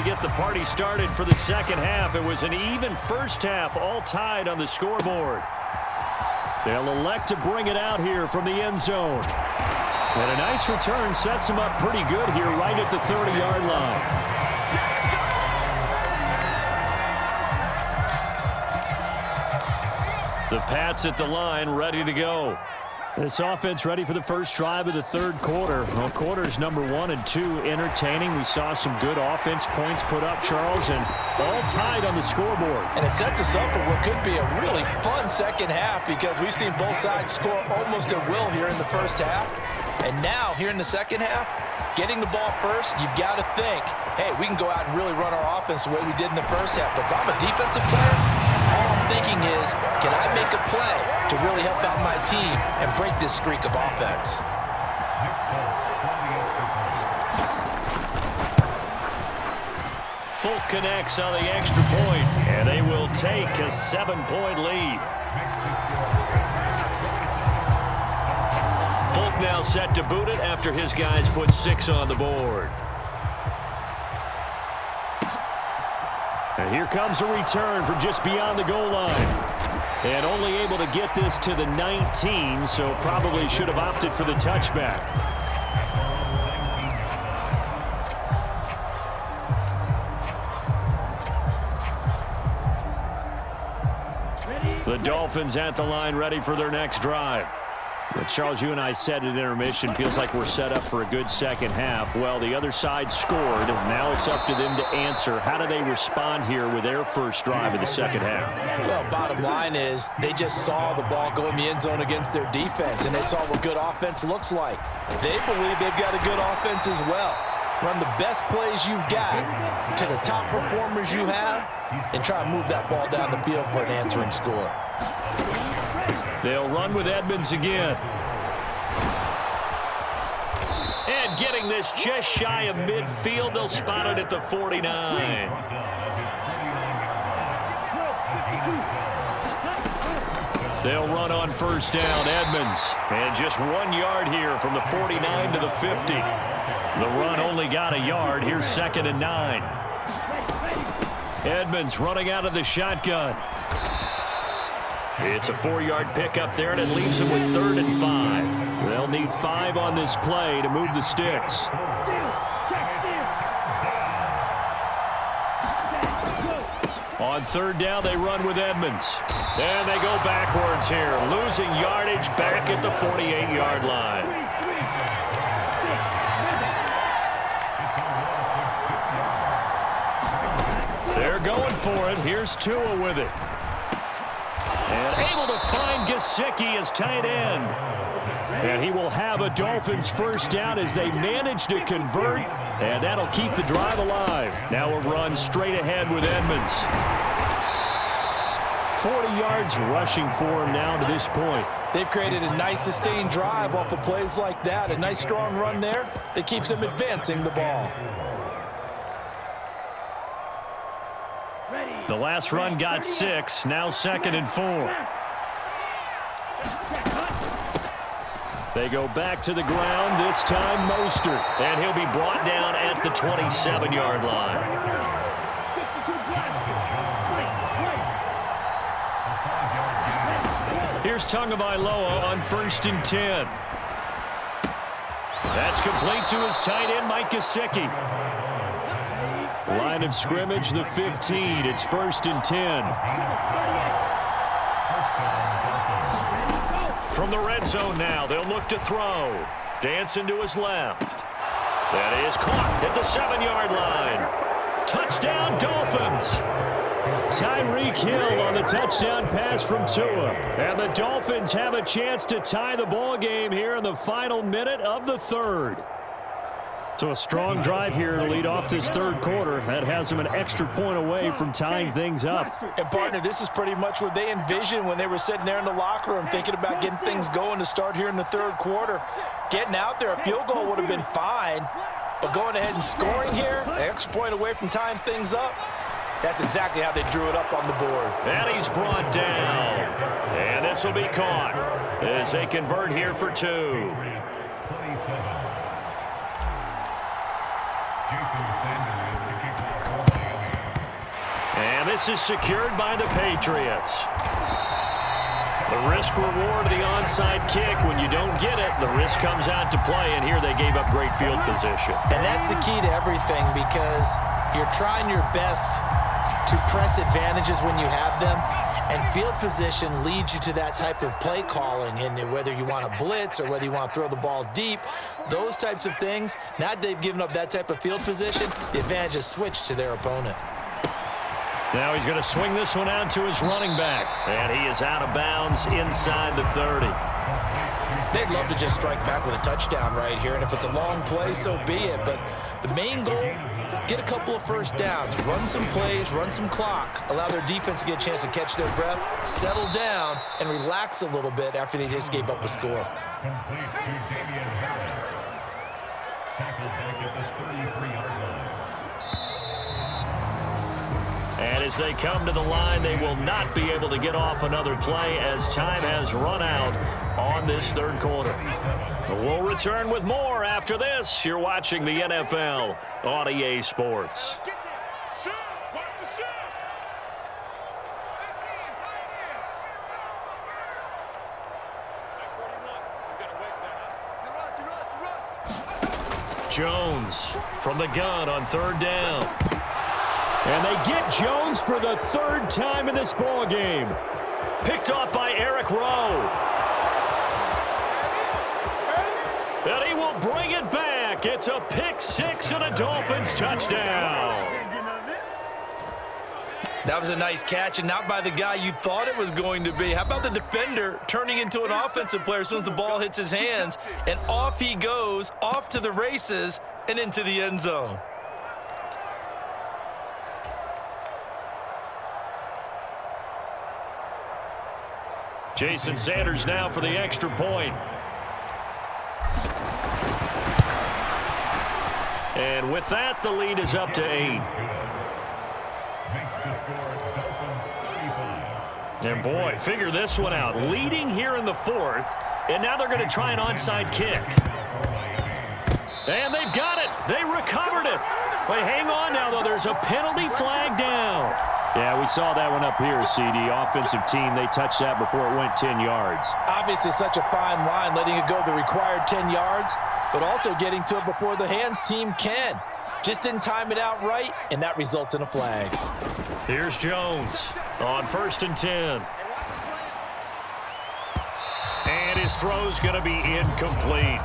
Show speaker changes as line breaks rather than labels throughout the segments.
get the party started for the second half. It was an even first half, all tied on the scoreboard. They'll elect to bring it out here from the end zone. And a nice return sets them up pretty good here right at the 30-yard line. The Pats at the line, ready to go. This offense ready for the first drive of the third quarter. Well, quarters number 1 and 2 entertaining. We saw some good offense points put up, Charles, and all tied on the scoreboard.
And it sets us up for what could be a really fun second half because we've seen both sides score almost at will here in the first half. And now, here in the second half, getting the ball first, you've got to think, hey, we can go out and really run our offense the way we did in the first half. But if I'm a defensive player, all I'm thinking is, can I make a play to really help out my team and break this streak of offense?
Folk connects on the extra point, and they will take a 7-point lead. Folk now set to boot it after his guys put 6 on the board. And here comes a return from just beyond the goal line. And only able to get this to the 19, so probably should have opted for the touchback. The Dolphins at the line ready for their next drive. But Charles, you and I said at intermission, feels like we're set up for a good second half. Well, the other side scored. Now it's up to them to answer. How do they respond here with their first drive of the second half?
Well, bottom line is they just saw the ball go in the end zone against their defense, and they saw what good offense looks like. They believe they've got a good offense as well. Run the best plays you've got to the top performers you have and try to move that ball down the field for an answering score.
They'll run with Edmonds again. And getting this just shy of midfield, they'll spot it at the 49. They'll run on first down, Edmonds. And just 1 yard here from the 49 to the 50. The run only got a yard. Here's 2nd and 9. Edmonds running out of the shotgun. It's a 4-yard pickup there, and it leaves them with 3rd and 5. They'll need 5 on this play to move the sticks. On 3rd down, they run with Edmonds. And they go backwards here, losing yardage back at the 48-yard line. They're going for it. Here's Tua with it. And able to find Gesicki as tight end. And he will have a Dolphins first down as they manage to convert. And that'll keep the drive alive. Now a run straight ahead with Edmonds. 40 yards rushing for him now to this point.
They've created a nice sustained drive off of plays like that. A nice strong run there that keeps them advancing the ball.
The last run got 6. Now 2nd and 4. They go back to the ground, this time Mostert. And he'll be brought down at the 27-yard line. Here's Tagovailoa on 1st and 10. That's complete to his tight end, Mike Gesicki. Line of scrimmage, the 15. It's 1st and 10. From the red zone now, they'll look to throw. Dancing to his left. That is caught at the 7-yard line. Touchdown, Dolphins. Tyreek Hill on the touchdown pass from Tua. And the Dolphins have a chance to tie the ball game here in the final minute of the 3rd. So a strong drive here to lead off this 3rd quarter. That has them an extra point away from tying things up.
And, partner, this is pretty much what they envisioned when they were sitting there in the locker room thinking about getting things going to start here in the 3rd quarter. Getting out there, a field goal would have been fine. But going ahead and scoring here, an extra point away from tying things up, that's exactly how they drew it up on the board.
And he's brought down. And this will be caught as they convert here for 2. this is secured by the Patriots. The risk-reward of the onside kick, when you don't get it, the risk comes out to play, and here they gave up great field position.
And that's the key to everything, because you're trying your best to press advantages when you have them, and field position leads you to that type of play calling, and whether you want to blitz or whether you want to throw the ball deep, those types of things, now that they've given up that type of field position, the advantage is switched to their opponent.
Now he's going to swing this one out to his running back, and he is out of bounds inside the 30.
They'd love to just strike back with a touchdown right here, and if it's a long play, so be it. But the main goal, get a couple of first downs, run some plays, run some clock, allow their defense to get a chance to catch their breath, settle down, and relax a little bit after they just gave up a score.
And as they come to the line, they will not be able to get off another play as time has run out on this third quarter. We'll return with more after this. You're watching the NFL on EA Sports. Jones from the gun on third down. And they get Jones for the third time in this ball game. Picked off by Eric Rowe. And he will bring it back. It's a pick six and a Dolphins touchdown.
That was a nice catch, and not by the guy you thought it was going to be. How about the defender turning into an offensive player as soon as the ball hits his hands, and off he goes, off to the races, and into the end zone.
Jason Sanders now for the extra point. And with that, the lead is up to 8. And boy, figure this one out. Leading here in the fourth, and now they're going to try an onside kick. And they've got it. They recovered it. Wait, hang on now, though. There's a penalty flag down.
Yeah, we saw that one up here, CD. Offensive team, they touched that before it went 10 yards.
Obviously such a fine line, letting it go the required 10 yards, but also getting to it before the hands team can. Just didn't time it out right, and that results in a flag.
Here's Jones on 1st and 10. And his throw's going to be incomplete.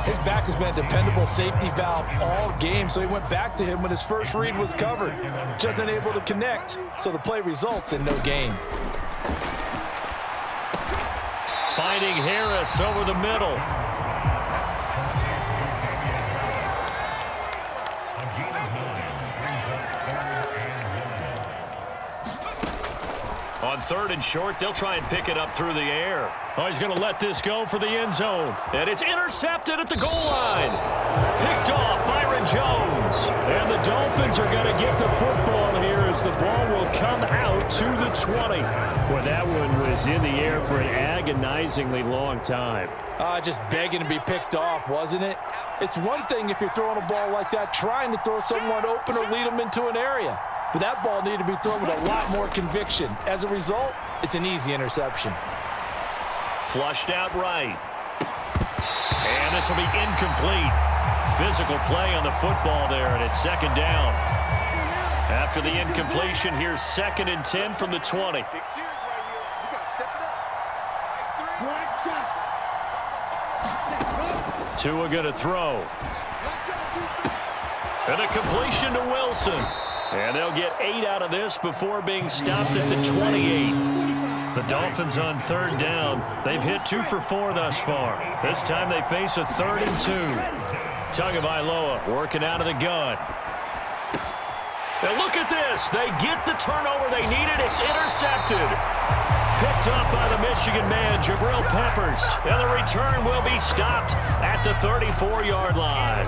His back has been a dependable safety valve all game, so he went back to him when his first read was covered. Just unable to connect, so the play results in no gain.
Finding Harris over the middle. On 3rd and short, they'll try and pick it up through the air. Oh, he's going to let this go for the end zone. And it's intercepted at the goal line. Picked off Byron Jones.
And the Dolphins are going to get the football here as the ball will come out to the 20. Well, that one was in the air for an agonizingly long time.
Just begging to be picked off, wasn't it? It's one thing if you're throwing a ball like that, trying to throw someone open or lead them into an area. But that ball needed to be thrown with a lot more conviction. As a result, it's an easy interception.
Flushed out right. And this will be incomplete. Physical play on the football there, and it's 2nd down. After the incompletion, here's 2nd and 10 from the 20. Tua going to throw. And a completion to Wilson. And they'll get 8 out of this before being stopped at the 28. The Dolphins on 3rd down. They've hit 2 for 4 thus far. This time they face a 3rd and 2. Tagovailoa working out of the gun. Now look at this. They get the turnover they needed. It's intercepted. Picked up by the Michigan man, Jabril Peppers. And the return will be stopped at the 34-yard line.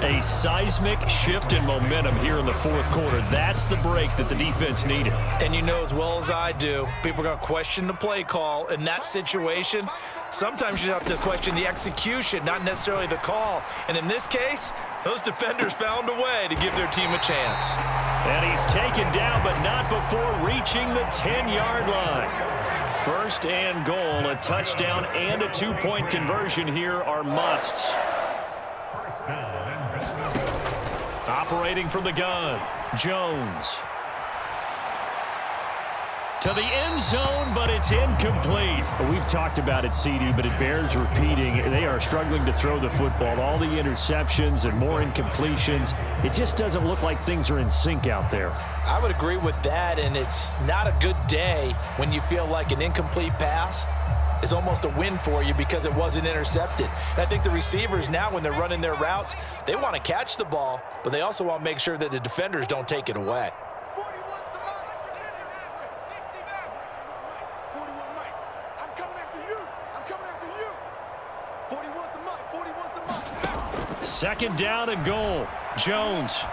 A seismic shift in momentum here in the 4th quarter. That's the break that the defense needed.
And you know as well as I do, people are going to question the play call in that situation. Sometimes you have to question the execution, not necessarily the call. And in this case, Those defenders found a way to give their team a chance.
And he's taken down, but not before reaching the 10-yard line. First and goal, a touchdown and a two-point conversion here are musts. Operating from the gun, Jones. To the end zone, but it's incomplete.
We've talked about it, CD, but it bears repeating. They are struggling to throw the football. All the interceptions and more incompletions. It just doesn't look like things are in sync out there.
I would agree with that, and it's not a good day when you feel like an incomplete pass is almost a win for you because it wasn't intercepted. And I think the receivers now, when they're running their routes, they want to catch the ball, but they also want to make sure that the defenders don't take it away.
Second down and goal. Jones.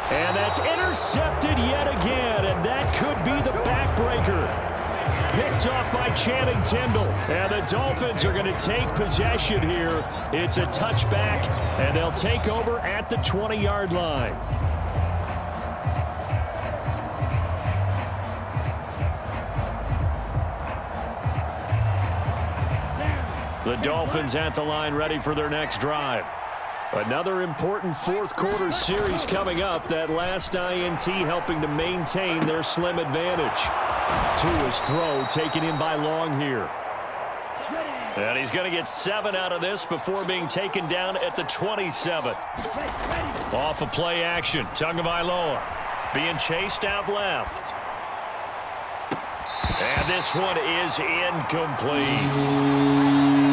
And that's intercepted yet again, and that could be the backbreaker. Picked off by Channing Tindall. And the Dolphins are going to take possession here. It's a touchback, and they'll take over at the 20-yard line. The Dolphins at the line, ready for their next drive. Another important fourth-quarter series coming up. That last INT helping to maintain their slim advantage. To his throw, taken in by Long here.
And he's going to get 7 out of this before being taken down at the 27. Off of play action, Tagovailoa being chased out left. And this one is incomplete.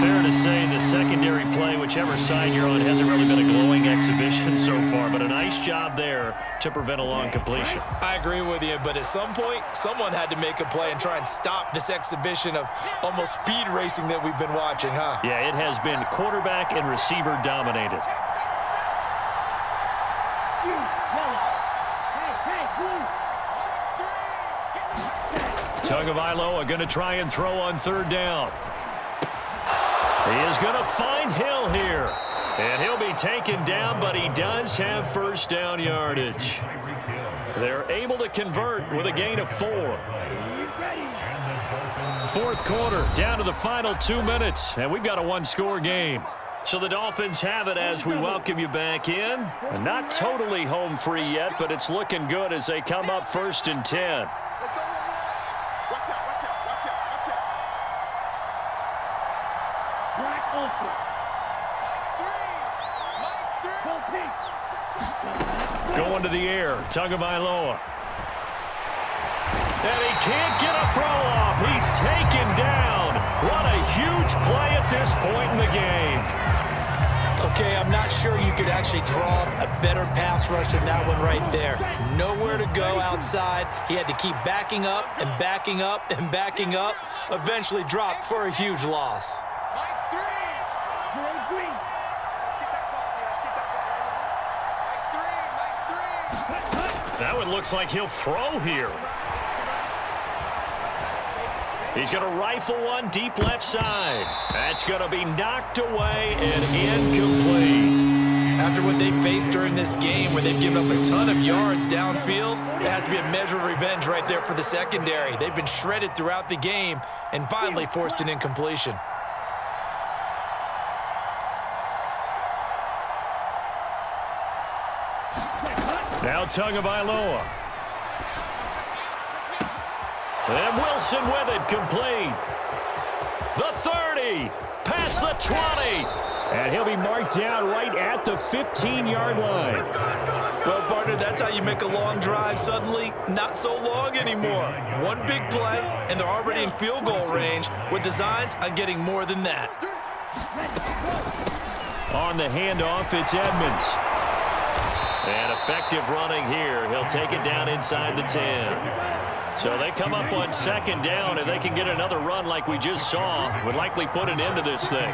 Fair to say the secondary play, whichever side you're on, hasn't really been a glowing exhibition so far, but a nice job there to prevent a long completion.
I agree with you, but at some point, someone had to make a play and try and stop this exhibition of almost speed racing that we've been watching, huh?
Yeah, it has been quarterback and receiver dominated. Tagovailoa going to try and throw on third down. He is going to find Hill here. And he'll be taken down, but he does have first down yardage. They're able to convert with a gain of 4. Fourth quarter, down to the final 2 minutes, and we've got a one-score game. So the Dolphins have it as we welcome you back in. And not totally home free yet, but it's looking good as they come up 1st and 10. Going to the air, Tagovailoa. And he can't get a throw off. He's taken down. What a huge play at this point in the game.
Okay, I'm not sure you could actually draw a better pass rush than that one right there. Nowhere to go outside. He had to keep backing up and backing up and backing up. Eventually dropped for a huge loss.
That one looks like he'll throw here. He's going to rifle one deep left side. That's going to be knocked away and incomplete.
After what they faced during this game where they've given up a ton of yards downfield, there has to be a measure of revenge right there for the secondary. They've been shredded throughout the game and finally forced an incompletion.
Now Tagovailoa. And Wilson with it, complete. The 30, past the 20.
And he'll be marked down right at the 15-yard line.
Well, partner, that's how you make a long drive suddenly not so long anymore. One big play, and they're already in field goal range with designs on getting more than that.
On the handoff, it's Edmonds.
And effective running here. He'll take it down inside the 10. So they come up on second down, and they can get another run like we just saw. Would likely put an end to this thing.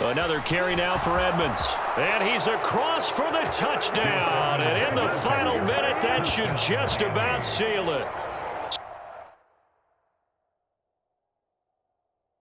Another carry now for Edmonds. And he's across for the touchdown. And in the final minute, that should just about seal it.